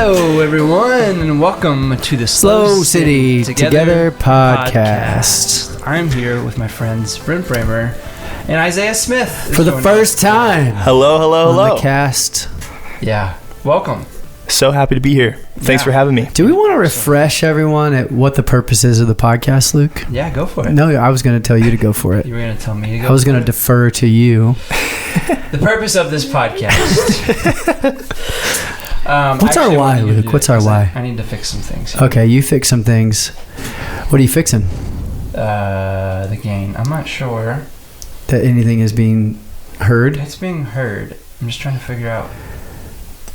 Hello, everyone, and welcome to the SLO City Together Podcast. I'm here with my friends Brent Bramer and Isaiah Smith. For the first time. Hello. On the cast. Yeah, welcome. So happy to be here. Thanks for having me. Do we want to refresh everyone at what the purpose is of the podcast, Luke? Yeah, go for it. No, I was going to tell you to go for it. You were going to tell me to go I was going to defer to you. The purpose of this podcast. What's our why, Luke? What's our why? I need to fix some things here. Okay, you fix some things. What are you fixing? The gain. I'm not sure. That anything is being heard? It's being heard. I'm just trying to figure out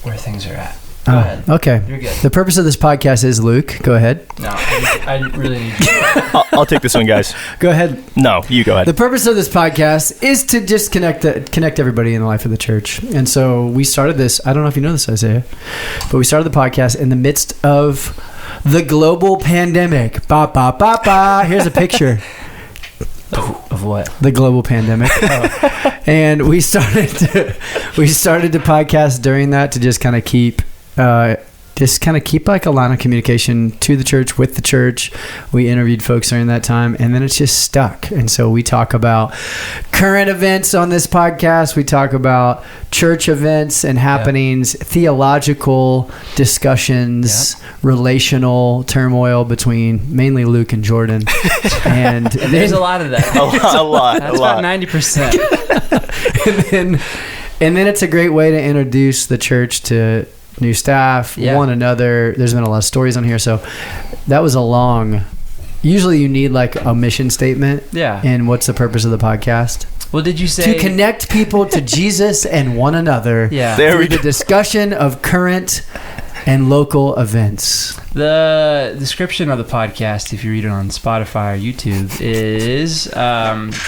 where things are at. Go ahead. Okay. You're good. The purpose of this podcast is, Luke, go ahead. No, I really need you. I'll take this one, guys. Go ahead. No, you go ahead. The purpose of this podcast is to just connect everybody in the life of the church. And so we started this, I don't know if you know this, Isaiah, but we started the podcast in the midst of the global pandemic. Ba, ba, ba, ba. Here's a picture. Of what? The global pandemic. And we started to podcast during that to just kind of keep like a line of communication to the church, with the church. We interviewed folks during that time, and then it's just stuck. And so we talk about current events on this podcast. We talk about church events and happenings, theological discussions, relational turmoil between mainly Luke and Jordan. And there's a lot of that. a lot. That's about 90%. and then it's a great way to introduce the church to new staff, one another. There's been a lot of stories on here, so that was a long. Usually you need like a mission statement. Yeah. And what's the purpose of the podcast? Well, did you say to connect people to Jesus and one another? Yeah. Through the discussion of current and local events. The description of the podcast, if you read it on Spotify or YouTube, is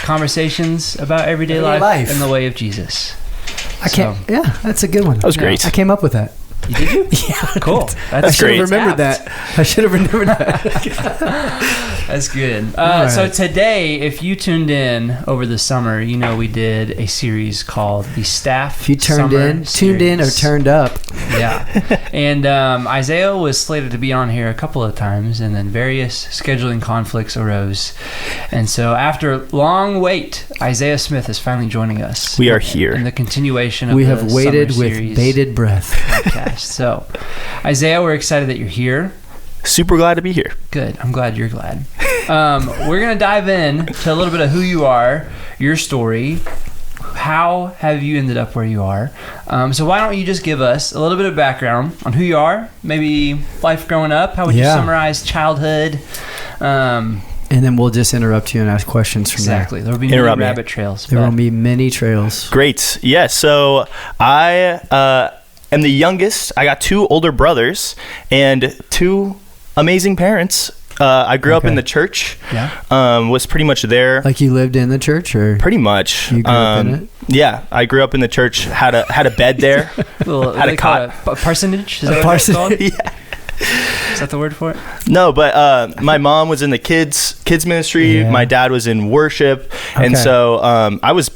conversations about everyday life in the way of Jesus. Yeah, that's a good one. That was great. I came up with that. Did you? Yeah. Cool. That's great. I should have remembered that. That's good. Right. So today, if you tuned in over the summer, you know we did a series called The Staff. If you tuned in or turned up. Yeah. And Isaiah was slated to be on here a couple of times, and then various scheduling conflicts arose. And so after a long wait, Isaiah Smith is finally joining us. We are here. In the continuation of we the have waited summer with series bated breath. Podcast. So, Isaiah, we're excited that you're here. Super glad to be here. Good. I'm glad you're glad. We're going to dive in to a little bit of who you are, your story. How have you ended up where you are? So why don't you just give us a little bit of background on who you are, maybe life growing up. How would you summarize childhood? And then we'll just interrupt you and ask questions from there. Exactly. There will be many rabbit trails. There will be many trails. Great. Yeah, so I am the youngest. I got two older brothers and two amazing parents. I grew up in the church. Yeah. Was pretty much there. Like you lived in the church, or pretty much. You grew up in it? Yeah, I grew up in the church. Had a bed there. Had a cot. A parsonage. Is that what it's called? Yeah. Is that the word for it? No, but my mom was in the kids ministry. Yeah. My dad was in worship, and so I was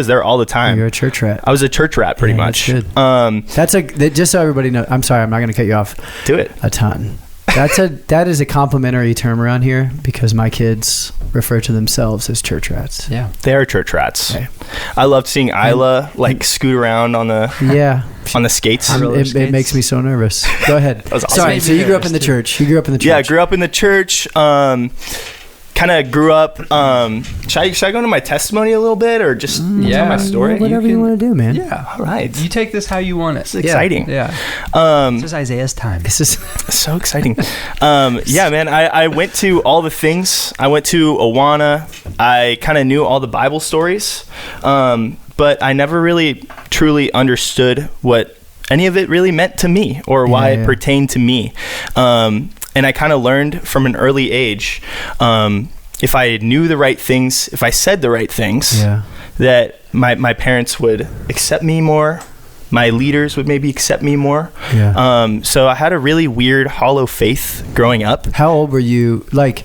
there all the time. You're a church rat. I was a church rat, pretty much. That's good. Just so everybody knows. I'm sorry, I'm not going to cut you off. Do it. A ton. That is a complimentary term around here because my kids refer to themselves as church rats. Yeah, they are church rats. Okay. I loved seeing Isla scoot around on the skates. It makes me so nervous. Go ahead. That was awesome. Sorry. So you grew up in the church. Yeah, I grew up in the church. Kind of grew up. Should I go into my testimony a little bit, or just tell my story? Whatever you want to do, man. Yeah. All right. You take this how you want it. It's exciting. Yeah. This is Isaiah's time. This is so exciting. Yeah, man. I went to all the things. I went to Awana. I kind of knew all the Bible stories, but I never really truly understood what any of it really meant to me, or why it pertained to me. And I kind of learned from an early age, if I knew the right things, if I said the right things, that my parents would accept me more. My leaders would maybe accept me more. Yeah. So I had a really weird, hollow faith growing up. How old were you? Like,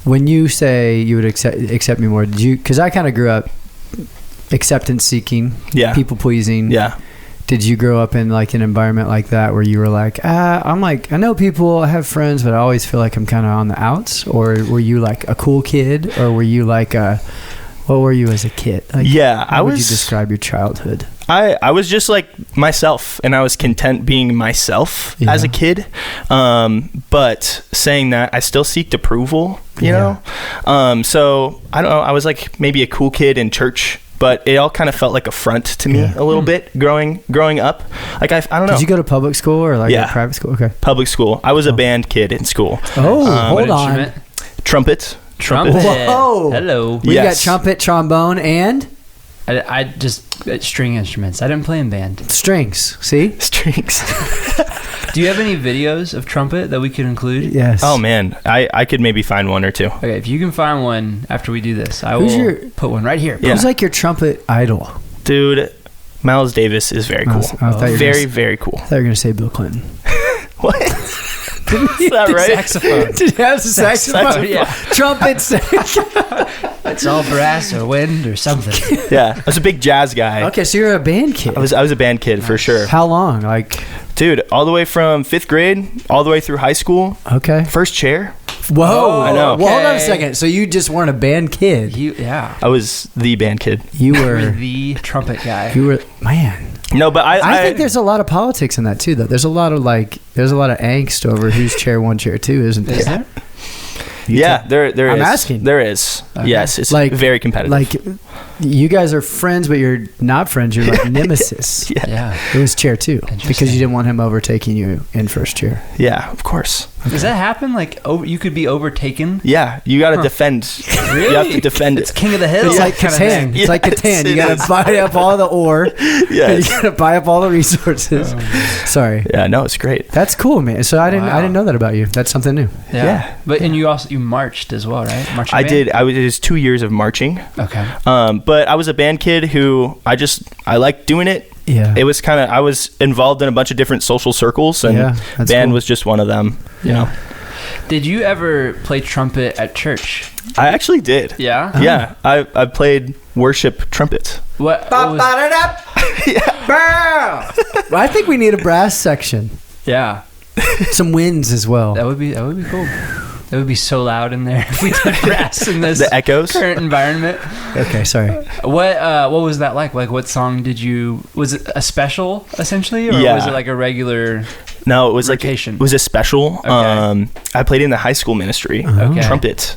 when you say you would accept me more, did you? Because I kind of grew up acceptance seeking, people pleasing. Yeah. Did you grow up in like an environment like that where you were like, I'm like, I know people, I have friends, but I always feel like I'm kind of on the outs? Or were you like a cool kid? Or were you like what were you as a kid? Like, how would you describe your childhood? I was just like myself, and I was content being myself as a kid. But saying that, I still seeked approval, you know? So I don't know. I was like maybe a cool kid in church, but it all kind of felt like a front to me a little bit growing up. Like, I don't know. Did you go to public school or like a private school? Okay. Public school. I was a band kid in school. Oh, hold on. Instrument? Trumpet. Whoa. Hello. We got trumpet, trombone, and I just string instruments. I didn't play in band. strings. See? Strings. Do you have any videos of trumpet that we could include? Yes. Oh man, I could maybe find one or two. Okay, if you can find one after we do this, I will put one right here. Yeah. Who's like your trumpet idol? Dude, Miles Davis is very cool. Very, very cool. I thought you were going to say Bill Clinton. What? Is that right? Saxophone. Did you have a saxophone? Yeah. Trumpet. It's all brass or wind or something. Yeah, I was a big jazz guy. Okay, so you're a band kid. I was a band kid for sure. How long? Like, dude, all the way from 5th grade, all the way through high school. Okay. First chair. Whoa. I know. Well, hold on a second. So you just weren't a band kid. I was the band kid. You were the trumpet guy. You were, man. No, but I think there's a lot of politics in that too, though. There's a lot of angst over who's chair one, chair two, isn't there? Is there? Yeah, there is. I'm asking. There is. Okay. Yes, it's like very competitive. Like, you guys are friends, but you're not friends. You're like nemesis. Yeah. It was chair two because you didn't want him overtaking you in first chair. Yeah, of course. Okay. Does that happen? Like, you could be overtaken? Yeah, you got to defend. Really? You have to defend it. It's king of the hill. It's like Catan. It's like Catan. You got to buy up all the ore. Yes. You got to buy up all the resources. Sorry. Yeah, no, it's great. That's cool, man. So I didn't know that about you. That's something new. Yeah. But and you marched as well, right? Marching I band? did. It was 2 years of marching. Okay. But I was a band kid who I liked doing it. Yeah. It was I was involved in a bunch of different social circles, and band was just one of them. You know. Did you ever play trumpet at church? I actually did. Yeah? Yeah. I played worship trumpet. What was, Well, I think we need a brass section. yeah. Some winds as well. That would be cool. That would be so loud in there if we did brass in this The echoes? current environment. Okay, sorry. What was that like? Like, what song was it a special essentially, or was it like a regular? No, it was rotation? It was a special. Okay. I played in the high school ministry. Okay. Trumpet.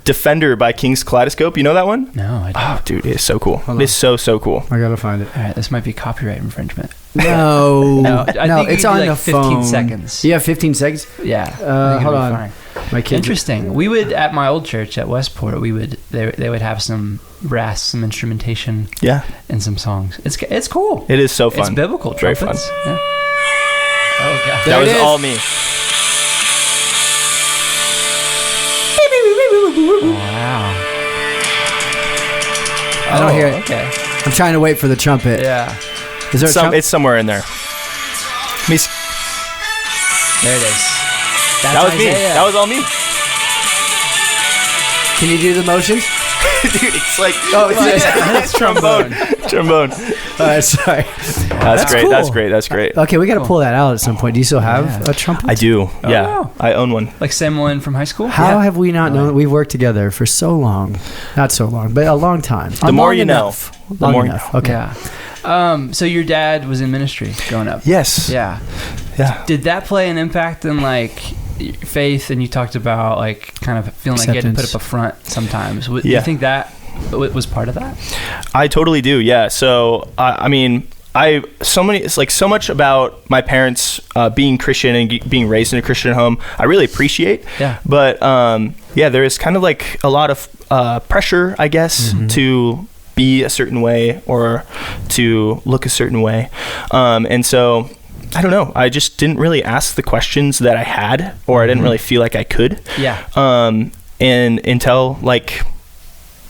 Defender by King's Kaleidoscope. You know that one? No, I don't. Oh, dude, it's so cool. Hold It's so cool. I gotta find it. All right, this might be copyright infringement. No, I think it's you on do the like 15 phone. seconds. You have 15 seconds. Yeah. I think it'll Hold be on. fine. My kids. Interesting. We would at my old church at Westport. They would have some brass, some instrumentation, Yeah, and some songs. It's cool. it is so fun. It's biblical. Very Trumpets. fun. Yeah. Oh god. That was it is. all me. Wow. I don't hear it. Okay. I'm trying to wait for the trumpet. Yeah. Is there a trumpet? It's somewhere in there. There it is. That's That was me. Isaiah. That was all me. Can you do the motions? Dude, it's like It's trombone. trombone. Sorry. That's great. cool. That's great. Okay, we got to pull that out at some point. Do you still have a trumpet? I do. Yeah, wow. I own one. Like Samuel from high school. How have we not known? We've worked together for so long. Not so long, but a long time. The more you know. The more you enough. Okay. Yeah. So your dad was in ministry growing up. Yes. Yeah. Yeah. Did that play an impact in like your faith? And you talked about like kind of feeling like you had to put up a front sometimes. Do you think that was part of that? I totally do. Yeah. So it's like so much about my parents being Christian and being raised in a Christian home. I really appreciate. Yeah. But there is kind of like a lot of pressure, I guess, to be a certain way or to look a certain way, and so I don't know. I just didn't really ask the questions that I had, or I didn't really feel like I could. Yeah. And until like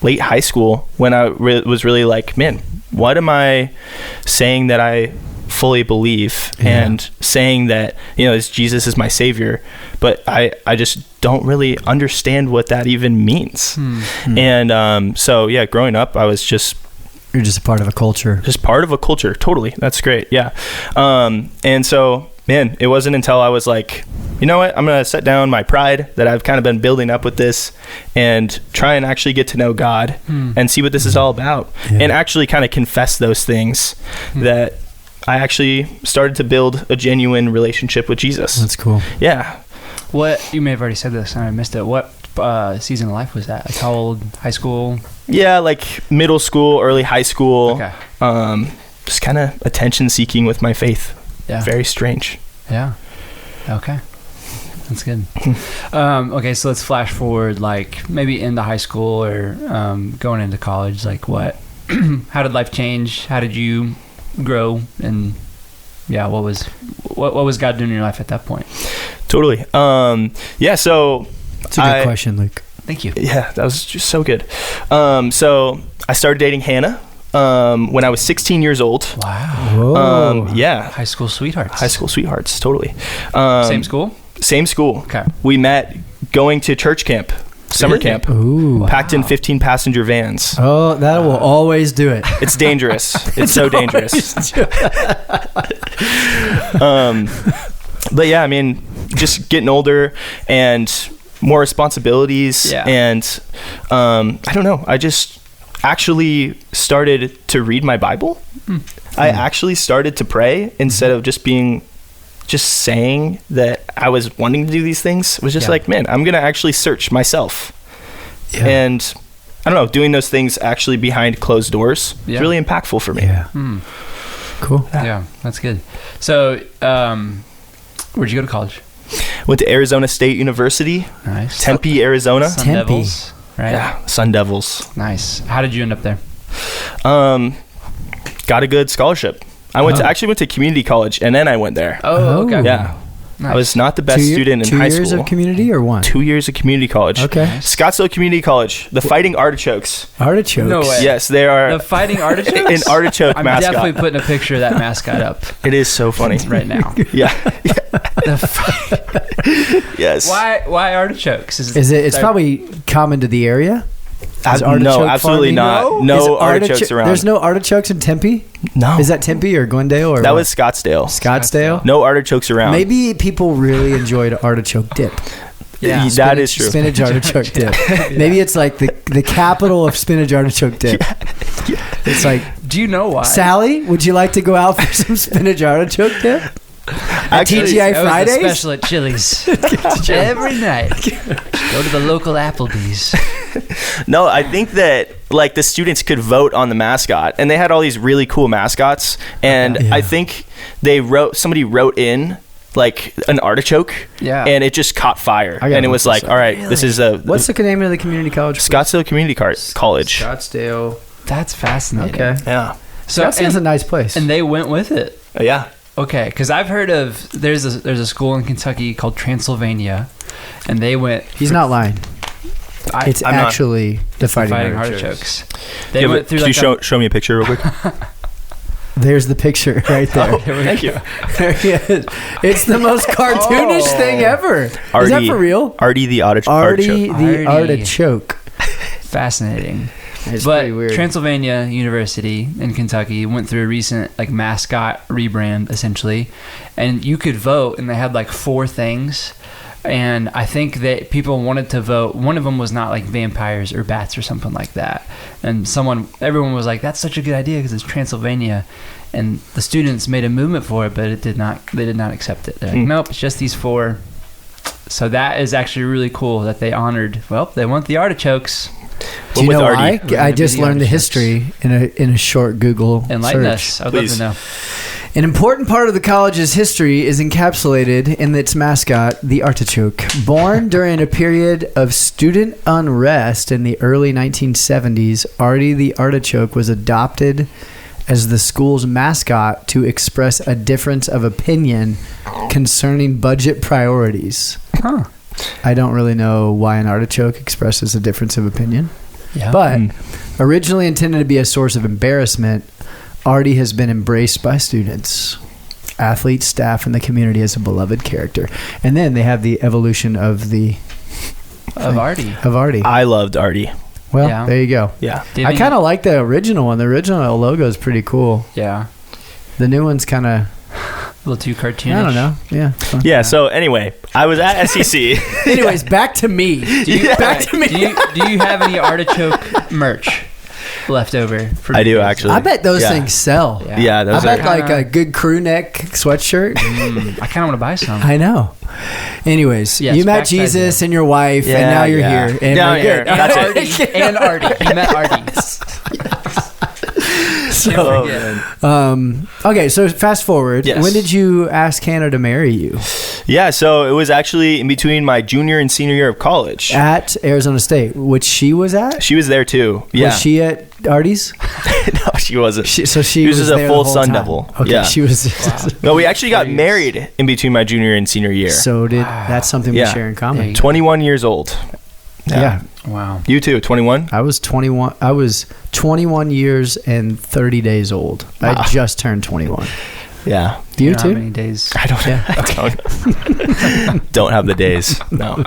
late high school, when I was really like, man, what am I saying that I fully believe and saying that, Jesus is my savior, but I just don't really understand what that even means. And so growing up, I was just You're just a part of a culture. Just part of a culture. Totally. That's great. Yeah. And so, man, it wasn't until I was like, you know what? I'm going to set down my pride that I've kind of been building up with this and try and actually get to know God and see what this is all about, and actually kind of confess those things that I actually started to build a genuine relationship with Jesus. That's cool. Yeah. What, you may have already said this and I missed it. What season of life was that? Like how old? High school? Yeah, like middle school, early high school. Okay. Just kind of attention seeking with my faith. Yeah. Very strange. Yeah. Okay. That's good. Okay, so let's flash forward, like maybe into high school or going into college. Like what? How did life change? How did you grow? And yeah, what was God doing in your life at that point? Totally. Yeah. So it's a good question, Luke. Thank you. Yeah, that was just so good. So I started dating Hannah when I was 16 years old. Wow. Yeah. High school sweethearts. High school sweethearts. Totally. Same school? Same school. Okay. We met going to church camp, summer camp. Ooh. Packed in 15 passenger vans. Oh, that will always do it. It's dangerous. It's so dangerous. But yeah, I mean, just getting older and more responsibilities. Yeah. And I don't know. I just actually started to read my Bible. I actually started to pray instead of just saying that I was wanting to do these things. It was just like, man, I'm going to actually search myself. Yeah. And I don't know, doing those things actually behind closed doors is really impactful for me. Yeah. Cool. Yeah, that's good. So, where'd you go to college? Went to Arizona State University. Nice. Tempe, Arizona. Sun Tempe. Devils, right? Yeah, Sun Devils. Nice. How did you end up there? Got a good scholarship. I went to community college, and then I went there. Oh, okay. Yeah. Nice. I was not the best student in high school. 2 years of community or one? 2 years of community college. Okay. Scottsdale Community College, the Fighting Artichokes. Artichokes. No way. Yes, they are The Fighting Artichokes? an artichoke I'm mascot. definitely putting a picture of that mascot up It is so funny. right now. Yeah. The Yes. Why artichokes? Is it? It's probably common to the area. No, absolutely not. No artichokes around. There's no artichokes in Tempe? No. Is that Tempe or Glendale? Or That what? was Scottsdale. Scottsdale? No artichokes around. Maybe people really enjoyed artichoke dip. Yeah. That is true. Spinach artichoke dip. Maybe it's like the capital of spinach artichoke dip. It's like, do you know why? Sally, would you like to go out for some spinach artichoke dip? Actually, TGI That was Fridays? a special at Chili's. Every night. Go to the local Applebee's. No, I think that like the students could vote on the mascot, and they had all these really cool mascots. And Yeah. I think somebody wrote in like an artichoke, and it just caught fire. And it was like, all right, this is What's the name of the community college? Scottsdale Community College. Scottsdale. That's fascinating. Okay. Yeah. So Scottsdale's a nice place. and they went with it. Yeah. Okay, because I've heard of there's a school in Kentucky called Transylvania, and they went. He's not lying. It's I'm not- actually the Fighting Artichokes. Artichokes. They went through Could like you show me a picture real quick? There's the picture right there. Thank you. There he is. It's the most cartoonish thing ever. Is that for real? Artie the artichoke. Artie the Artie. artichoke. fascinating. It's but pretty weird. Transylvania University in Kentucky went through a recent like mascot rebrand essentially, and you could vote, and they had like 4 things. And I think that people wanted to vote. One of them was not like vampires or bats or something like that. And everyone was like, "That's such a good idea because it's Transylvania." And the students made a movement for it, but they did not accept it. They're like, "Nope, it's just these 4." So that is actually really cool that they honored. Well, they want the artichokes. Do you know why? We're I gonna just be the learned the artichokes. history in a short Google Enlighten search. us. I'd love Please. to know. An important part of the college's history is encapsulated in its mascot, the artichoke. Born during a period of student unrest in the early 1970s, Artie the artichoke was adopted as the school's mascot to express a difference of opinion concerning budget priorities. Huh. I don't really know why an artichoke expresses a difference of opinion. Yeah. But originally intended to be a source of embarrassment, Artie has been embraced by students, athletes, staff, and the community as a beloved character. And then they have the evolution of Artie. Artie. I loved Artie. Well, Yeah. there you go. Yeah. Do you I have kind of like the original one. The original logo is pretty cool. Yeah. The new one's kind of, A little too cartoonish. I don't know. Yeah. it's fun. Yeah. So anyway, I was at SEC. Anyways, back to me. Back to me. Do you have any artichoke merch left over? I do, actually. I bet those Yeah. things sell. Yeah, I those bet are. like a good crew neck sweatshirt. I kind of want to buy some. I know. Anyways, Yes, you met back to Jesus Isaiah. and your wife, and Yeah, now you're yeah. here. And Now we're I'm here. good. That's and it. Artie. And Artie. You met Artie. Oh, forget. man. Okay, so fast forward. Yes. When did you ask Hannah to marry you? Yeah, so it was actually in between my junior and senior year of college. At Arizona State, which she was at? She was there too. Yeah. Was she at Artie's? No, she wasn't. She She was was just a there full the whole Sun time. Devil. Okay, Yeah. she was. No, we actually got married in between my junior and senior year. So that's something we Yeah. share in There common. you 21 years old. Yeah. Wow. You too, 21? I was 21. I was 21 years and 30 days old. Wow. I just turned 21. Yeah. You know How too? many days? I don't don't have the days. No.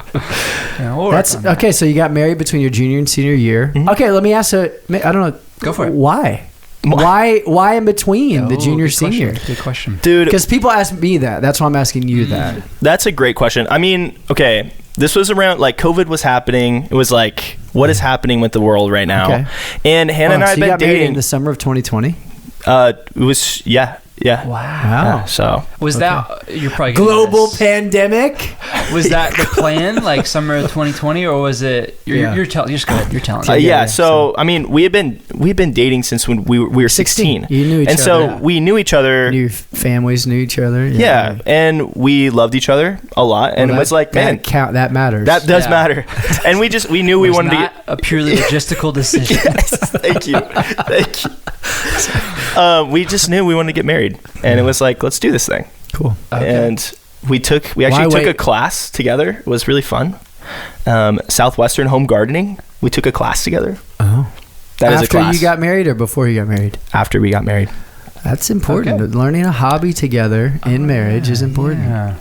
Yeah, we'll work That's on that. okay. So you got married between your junior and senior year. Mhm. Okay, let me ask I don't know. Go for it. Why? Why in between the Oh, junior good question. senior? Good question. Dude, Because people ask me that. That's why I'm asking you that. that's a great question. I mean, okay, this was around like COVID was happening. It was like, what is happening with the world right now? Okay. And Hannah and I so had you been got married in dating. the summer of 2020. It was yeah. Wow. Yeah, so Was that you're probably Global this. pandemic. Was that the plan, like summer of 2020, or was it? You're telling. Just go ahead. You're telling. yeah. So I mean, we've been dating since when we were 16. You knew each and other. so we knew each other. Your families knew each other. Yeah, and we loved each other a lot, and Well, it was like, man, that matters. that does Yeah. matter. And we knew we was wanted to not get. a purely logistical decision. Yes, thank you. We just knew we wanted to get married, and it was like, let's do this thing. cool. Okay. And we actually took a class together. It was really fun. Southwestern home gardening. We took a class together. Oh, That is a after class. you got married or before you got married? After we got married. That's important. Okay. Learning a hobby together in marriage is important. Yeah.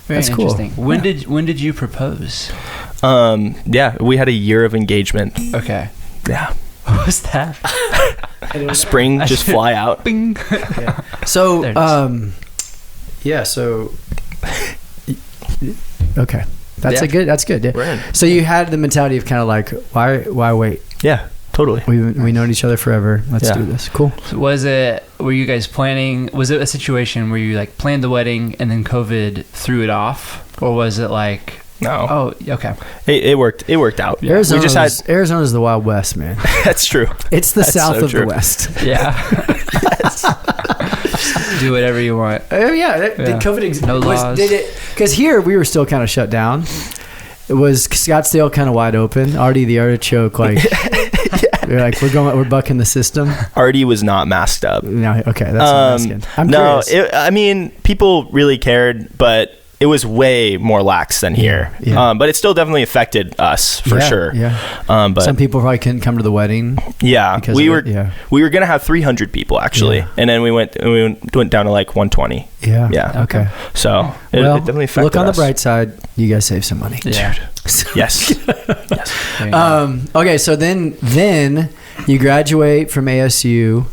Very That's cool. interesting. When did you propose? Yeah, we had a year of engagement. Okay. Yeah. What was that? Spring just fly out. Bing. So, There it is. yeah. So, okay, that's Yeah. That's good. Yeah. We're in. So you had the mentality of kind of like, why wait? Yeah, totally. We known each other forever. Let's Yeah. do this. Cool. Were you guys planning? Was it a situation where you like planned the wedding and then COVID threw it off, or was it like? No. Oh, okay. It worked. It worked out. Yeah. Arizona's the Wild West, man. That's true. It's the That's South so of true. the West. Yeah. Do whatever you want. Did COVID exist? No laws. Did it? Because here we were still kind of shut down. It was Scottsdale kind of wide open. Artie the artichoke, like we're like we're bucking the system. Artie was not masked up. No, okay, that's what I'm asking. I'm no, curious. I mean, people really cared, but it was way more lax than here. Yeah. But it still definitely affected us for Yeah, sure. Yeah. But Some people probably couldn't come to the wedding. yeah, because we of were it, yeah. we were gonna have 300 people actually, Yeah. and then we went down to like 120. Yeah. Yeah. Okay. So it definitely affected look on us. the bright side. You guys save some money. Yeah. Yes. There you go. Okay, so then you graduate from ASU.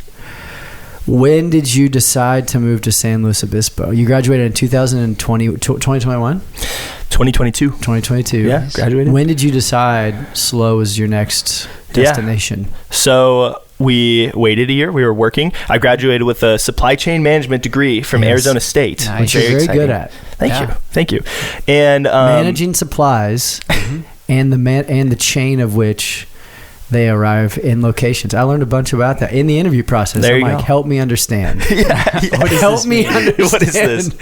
When did you decide to move to San Luis Obispo? You graduated in 2021? 2022. 2022. Yeah, graduated. When did you decide SLO was your next destination? So we waited a year. We were working. I graduated with a supply chain management degree from Yes. Arizona State, Nice. Which you're very exciting. good at. Thank you. And Managing supplies and the chain of which they arrive in locations. I learned a bunch about that in the interview process. There I'm you like, go. help me understand. help me understand. What is this?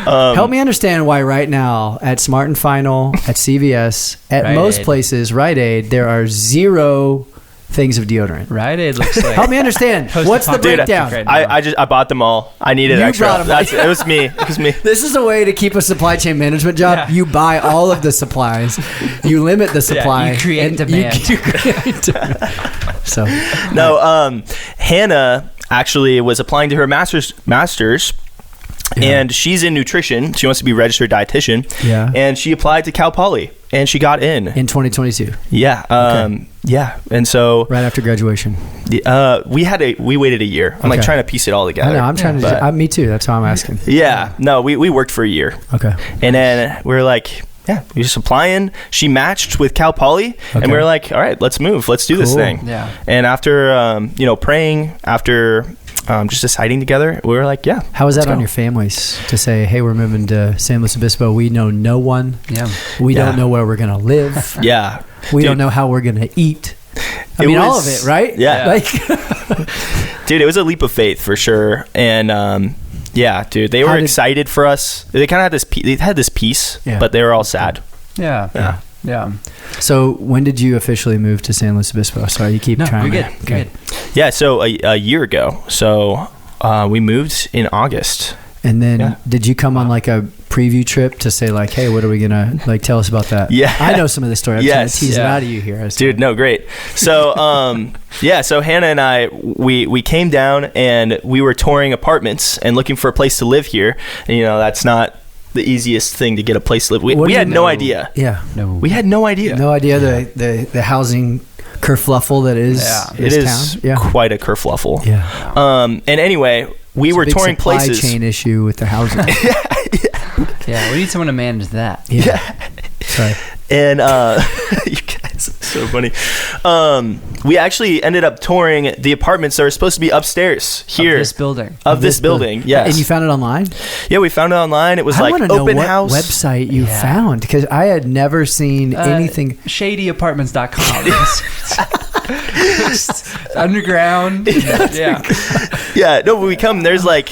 Help me understand why right now at Smart and Final, at CVS, at Rite most Aid. places, Rite Aid, there are 0 things of deodorant. Right. It looks like. Help me understand. What's the Post-apocalyptic breakdown? right now. I bought them all. I needed You extra. brought 'em. It was me. It was me. This is a way to keep a supply chain management job. Yeah. You buy all of the supplies. You limit the supply. you create and demand. You create demand. So No, Hannah actually was applying to her master's, and she's in nutrition. She wants to be a registered dietitian. Yeah. And she applied to Cal Poly, and she got in 2022. Yeah. Yeah. And so right after graduation, we waited a year. I'm like trying to piece it all together. I know. I'm trying to. Me too. That's how I'm asking. Yeah. No, we worked for a year. Okay. And then we were like, yeah, we just applying. She matched with Cal Poly, and we were like, all right, let's move. Let's do this thing. Yeah. And after, praying, after just deciding together, we were like, yeah. How was that on your families to say, hey, we're moving to San Luis Obispo? We know no one. Yeah. We don't know where we're going to live. Yeah. We don't know how we're going to eat. I mean, all of it, right? Yeah. Like, dude, it was a leap of faith for sure. And, yeah, dude, they were excited for us. They kind of had this peace, but they were all sad. Yeah. So when did you officially move to San Luis Obispo? Sorry, you keep trying. You're good. Yeah, so a year ago. So we moved in August. And then did you come on like a preview trip to say like, hey, what are we going to like tell us about that? Yeah. I know some of the story. I'm trying to tease it out of you here. Dude, no, great. So, so Hannah and I, we came down and we were touring apartments and looking for a place to live here. And, that's not the easiest thing to get a place to live. We had no idea. Yeah. No. We had no idea. No idea the housing kerfluffle that is it town. Quite a kerfluffle. Yeah. And anyway, we were touring places. Supply chain issue with the housing. Yeah, we need someone to manage that. Yeah. Sorry. And you guys are so funny. We actually ended up touring the apartments that were supposed to be upstairs here. Of this building. Yes. And you found it online? Yeah, we found it online. It was like open know what house website you found, because I had never seen anything. ShadyApartments.com. Underground. Yeah. No, when we come, there's like,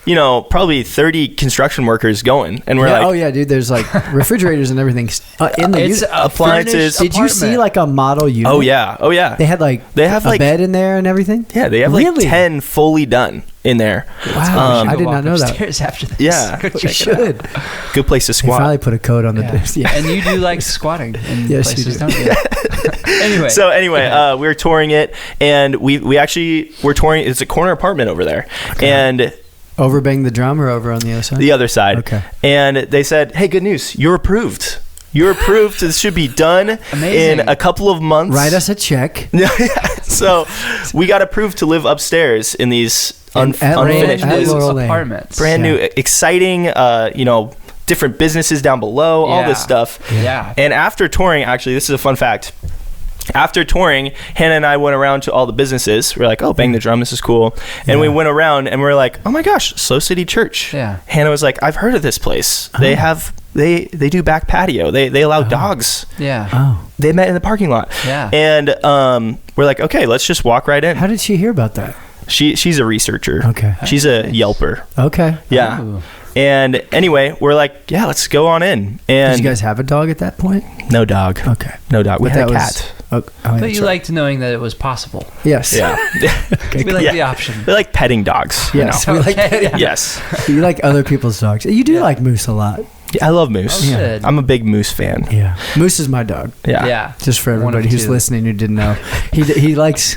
probably 30 construction workers going, and we're like, oh yeah, dude. There's like refrigerators and everything in the appliances. Did you see like a model unit? Oh yeah. They have a bed in there and everything. Yeah, they have like 10 fully done in there. Wow, I did not know that. After this. Yeah, you should. Good place to squat. They probably put a code on the. Yeah. And you do like squatting in places, don't you? Anyway, we were touring it, and we actually were touring. It's a corner apartment over there, and. Over Bang the Drum or over on the other side? The other side. Okay. And they said, hey, good news. You're approved. You're approved. This should be done in a couple of months. Write us a check. So we got approved to live upstairs in these unfinished apartments. Brand new, exciting, different businesses down below, all this stuff. Yeah. And after touring, actually, this is a fun fact. After touring, Hannah and I went around to all the businesses. We're like, oh, Bang the Drum, this is cool. And we went around and we're like, oh my gosh, SLO City Church. Yeah. Hannah was like, I've heard of this place. They have, they do back patio. They allow dogs. Yeah. Oh. They met in the parking lot. Yeah. And we're like, okay, let's just walk right in. How did she hear about that? She's a researcher. Okay. She's a Yelper. Okay. Yeah. Ooh. And anyway, we're like, yeah, let's go on in. And did you guys have a dog at that point? No dog. Okay. No dog. We had a cat. But you liked knowing that it was possible. Yes. Yeah. We like the option. We like petting dogs. Yes. We like Yes. You like other people's dogs. You do like Moose a lot. Yeah, I love Moose. Oh, good. I'm a big Moose fan. Yeah. Moose is my dog. Yeah. Just for everybody who's listening who didn't know. He likes...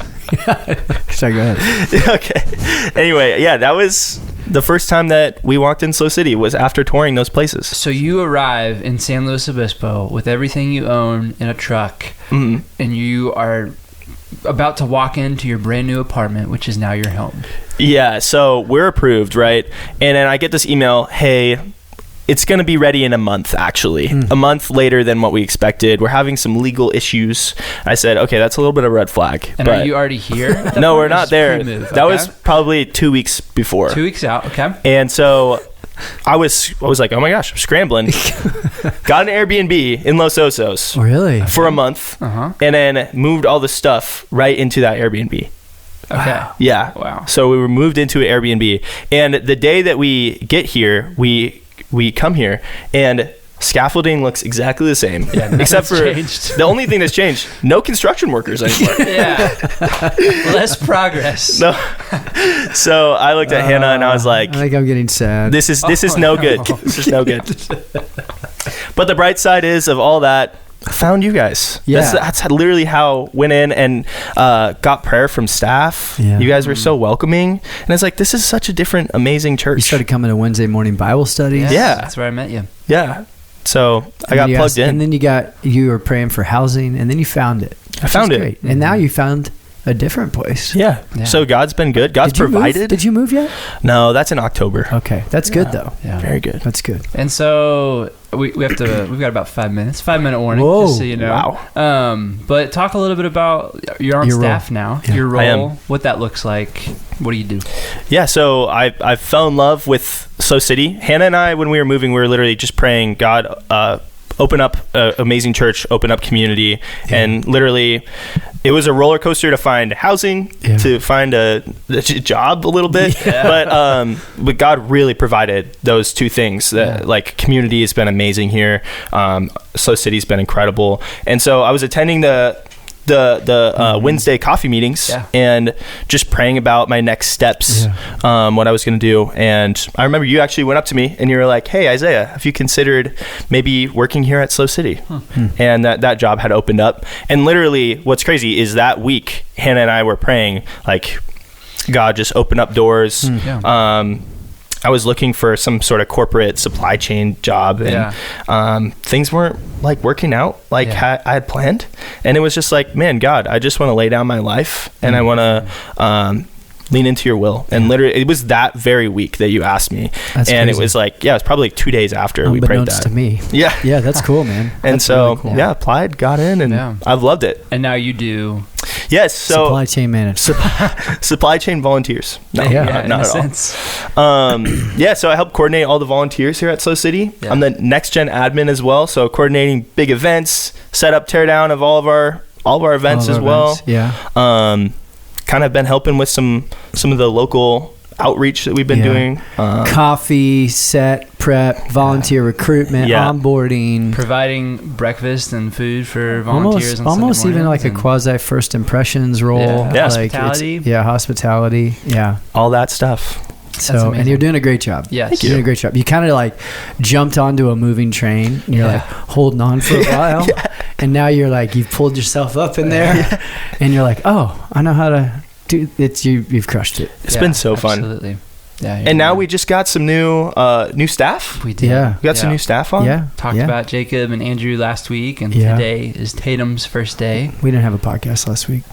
Sorry, go ahead. Okay. Anyway, yeah, that was the first time that we walked in SLO City was after touring those places. So you arrive in San Luis Obispo with everything you own in a truck, and you are about to walk into your brand new apartment, which is now your home. Yeah, so we're approved, right? And then I get this email, hey, it's going to be ready in a month, actually. A month later than what we expected. We're having some legal issues. I said, okay, that's a little bit of a red flag. And are you already here? No, we're not there. That was probably 2 weeks before. 2 weeks out, okay. And so I was like, oh my gosh, I'm scrambling. Got an Airbnb in Los Osos. Really? For a month. And then moved all the stuff right into that Airbnb. Okay. Yeah. Wow. So we were moved into an Airbnb. And the day that we get here, we come here and scaffolding looks exactly the same, except for the only thing that's changed, no construction workers anymore. Less progress. No. So I looked at Hannah and I was like, I think I'm getting sad. This is no good. This is no good. But the bright side is of all that, found you guys. Yeah. That's literally how went in and got prayer from staff. Yeah. You guys were so welcoming. And it's like, this is such a different, amazing church. You started coming to Wednesday morning Bible studies. Yeah. That's where I met you. Yeah. So I got And you plugged in. And then you were praying for housing, and then you found it. I found it. Great. And now you found a different place. Yeah. So God's been good. God's provided. Did you move yet? No, that's in October. Okay. That's good, though. Yeah. Very good. That's good. And so we've got about 5 minutes, 5-minute warning. Whoa. Just so you know. Wow. But talk a little bit about you're on Your staff role. now, Yeah. your I am. role, what that looks like. What do you do? Yeah, so I fell in love with SLO City. Hannah and I, when we were moving, we were literally just praying, God, open up an amazing church, open up community. And literally, it was a roller coaster to find housing, to find a job a little bit. But God really provided those two things. Like, community has been amazing here. SLO City's been incredible. And so I was attending the Wednesday coffee meetings and just praying about my next steps, what I was going to do. And I remember you actually went up to me and you were like, hey, Isaiah, have you considered maybe working here at SLO City? And that job had opened up. And literally what's crazy is that week, Hannah and I were praying, like, God, just open up doors. I was looking for some sort of corporate supply chain job, and things weren't like working out like I had planned. And it was just like, man, God, I just want to lay down my life and I want to lean into your will. And literally, it was that very week that you asked me. That's and crazy. It was like, it was probably like 2 days after we prayed that. To me. Yeah. Yeah, that's cool, man. And That's so, really cool. applied, got in, and I've loved it. And now you do Yes. So supply chain management. supply chain volunteers. No, not at all. So I help coordinate all the volunteers here at SLO City. I'm the next gen admin as well. So coordinating big events, set up, tear down of all of our events as well. Kind of been helping with some of the local outreach that we've been doing. Coffee, set, prep, volunteer recruitment, onboarding. Providing breakfast and food for volunteers. Almost even like a quasi first impressions role. Like hospitality. Hospitality. Yeah. All that stuff. So, and you're doing a great job. Yes. You're doing a great job. You kind of like jumped onto a moving train. And you're like holding on for a while. And now you're like, you've pulled yourself up in there. And you're like, oh, I know how to do it. You've crushed it. It's been so fun. Absolutely. Yeah. And now we just got some new staff. We did. Yeah. We got some new staff on. Yeah. Talked about Jacob and Andrew last week, and today is Tatum's first day. We didn't have a podcast last week.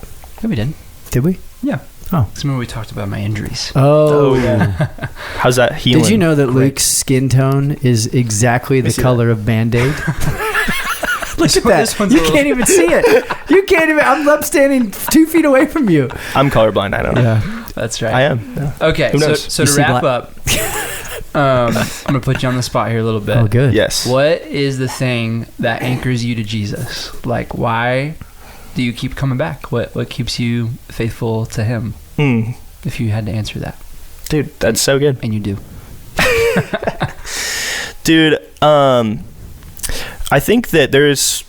Yeah, we did. Did we? Yeah. Oh. That's when we talked about my injuries. Oh, yeah. How's that healing? Did you know that Luke's skin tone is exactly the color of Band-Aid? Look at that. You can't even see it. You can't even. I'm standing 2 feet away from you. I'm colorblind. I don't know. Yeah. That's right. I am. Yeah. Okay. So to wrap up, I'm going to put you on the spot here a little bit. Oh, good. Yes. What is the thing that anchors you to Jesus? Like, why do you keep coming back? What keeps you faithful to him? If you had to answer that. Dude, that's so good. And you do. Dude, I think that there's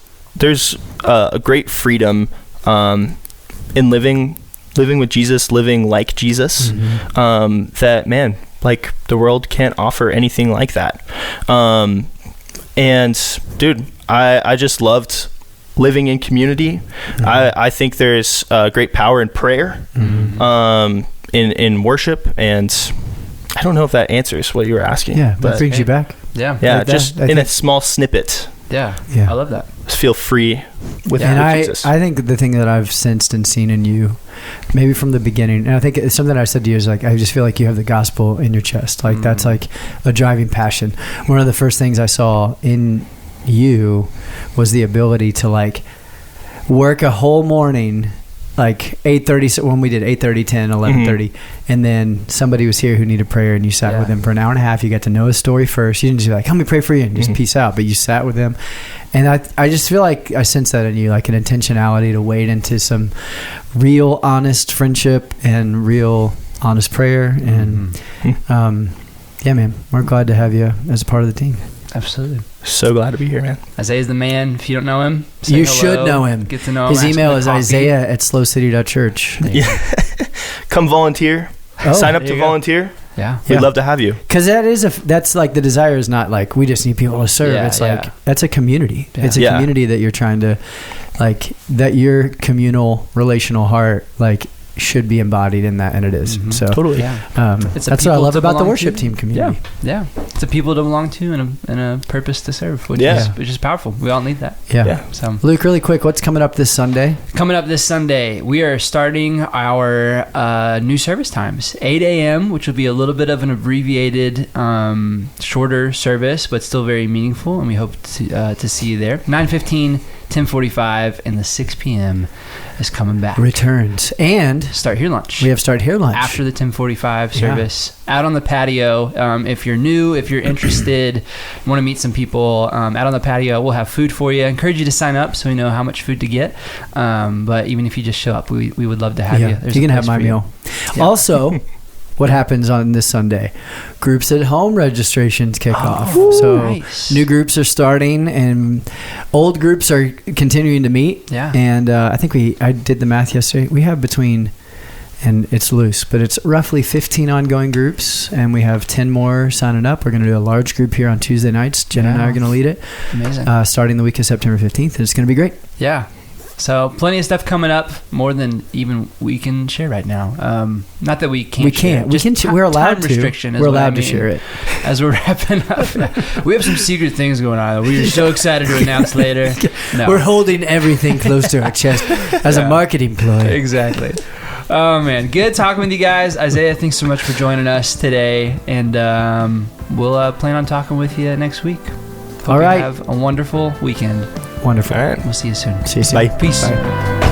a great freedom in living with Jesus, living like Jesus. That, man, like, the world can't offer anything like that. And dude, I just loved living in community. I think there's great power in prayer, in worship, and I don't know if that answers what you were asking. Yeah, that brings you back. Yeah. Yeah, like just in a small snippet. Yeah. Yeah. I love that. Just feel free with Jesus. I think the thing that I've sensed and seen in you, maybe from the beginning, and I think it's something I said to you, is like, I just feel like you have the gospel in your chest. Like, that's like a driving passion. One of the first things I saw in you was the ability to like work a whole morning, like 8:30, so when we did 8:30, 10, 11:30, and then somebody was here who needed prayer, and you sat with them for an hour and a half. You got to know his story first. You didn't just be like, "Help me pray for you," and just peace out. But you sat with him, and I just feel like I sense that in you, like an intentionality to wade into some real, honest friendship and real, honest prayer. And yeah, man, we're glad to have you as a part of the team. Absolutely. So glad to be here, man. Isaiah's the man. If you don't know him, say you hello, should know him. Get to know him. His ask him email to is coffee. Isaiah@slocity.church. Yeah. Come volunteer. Sign up to volunteer. Yeah. We'd love to have you. Because that's like the desire is not like we just need people to serve. Yeah, it's like that's a community. Yeah. It's a community that you're trying to, like, that your communal relational heart like should be embodied in that, and it is. Mhm. So Totally. Yeah. that's what I love about the worship team community. Yeah. It's a people to belong to and a purpose to serve, which is powerful. We all need that. Yeah. So Luke, really quick, what's coming up this Sunday? Coming up this Sunday, we are starting our new service times. 8 a.m., which will be a little bit of an abbreviated, shorter service, but still very meaningful, and we hope to see you there. 9:15, 10:45, and the 6 p.m. is coming back. Returns. And Start Here Lunch. we have Start Here Lunch. After the 10:45 service, out on the patio. If you're new, if you're interested, want to meet some people, out on the patio, we'll have food for you. I encourage you to sign up so we know how much food to get. But even if you just show up, we would love to have you. You can have my meal. Yeah. Also, what happens on this Sunday? Groups at home registrations kick off. So nice. new groups are starting, and old groups are continuing to meet. Yeah. And I think I did the math yesterday. We have between, and it's loose, but it's roughly 15 ongoing groups, and we have 10 more signing up. We're going to do a large group here on Tuesday nights. Jen and I are going to lead it. Amazing. Starting the week of September 15th, and it's going to be great. Yeah. So plenty of stuff coming up, more than even we can share right now. Not that we can't. We can't. Share, just we're allowed time to. Restriction is we're what allowed I mean, to share it. As we're wrapping up, we have some secret things going on. We're so excited to announce later. No. We're holding everything close to our chest as a marketing ploy. Exactly. Oh man, good talking with you guys. Isaiah, thanks so much for joining us today, and we'll plan on talking with you next week. Hope All right. you have a wonderful weekend. Wonderful. All right. We'll see you soon. See you soon. Bye. Peace. Bye.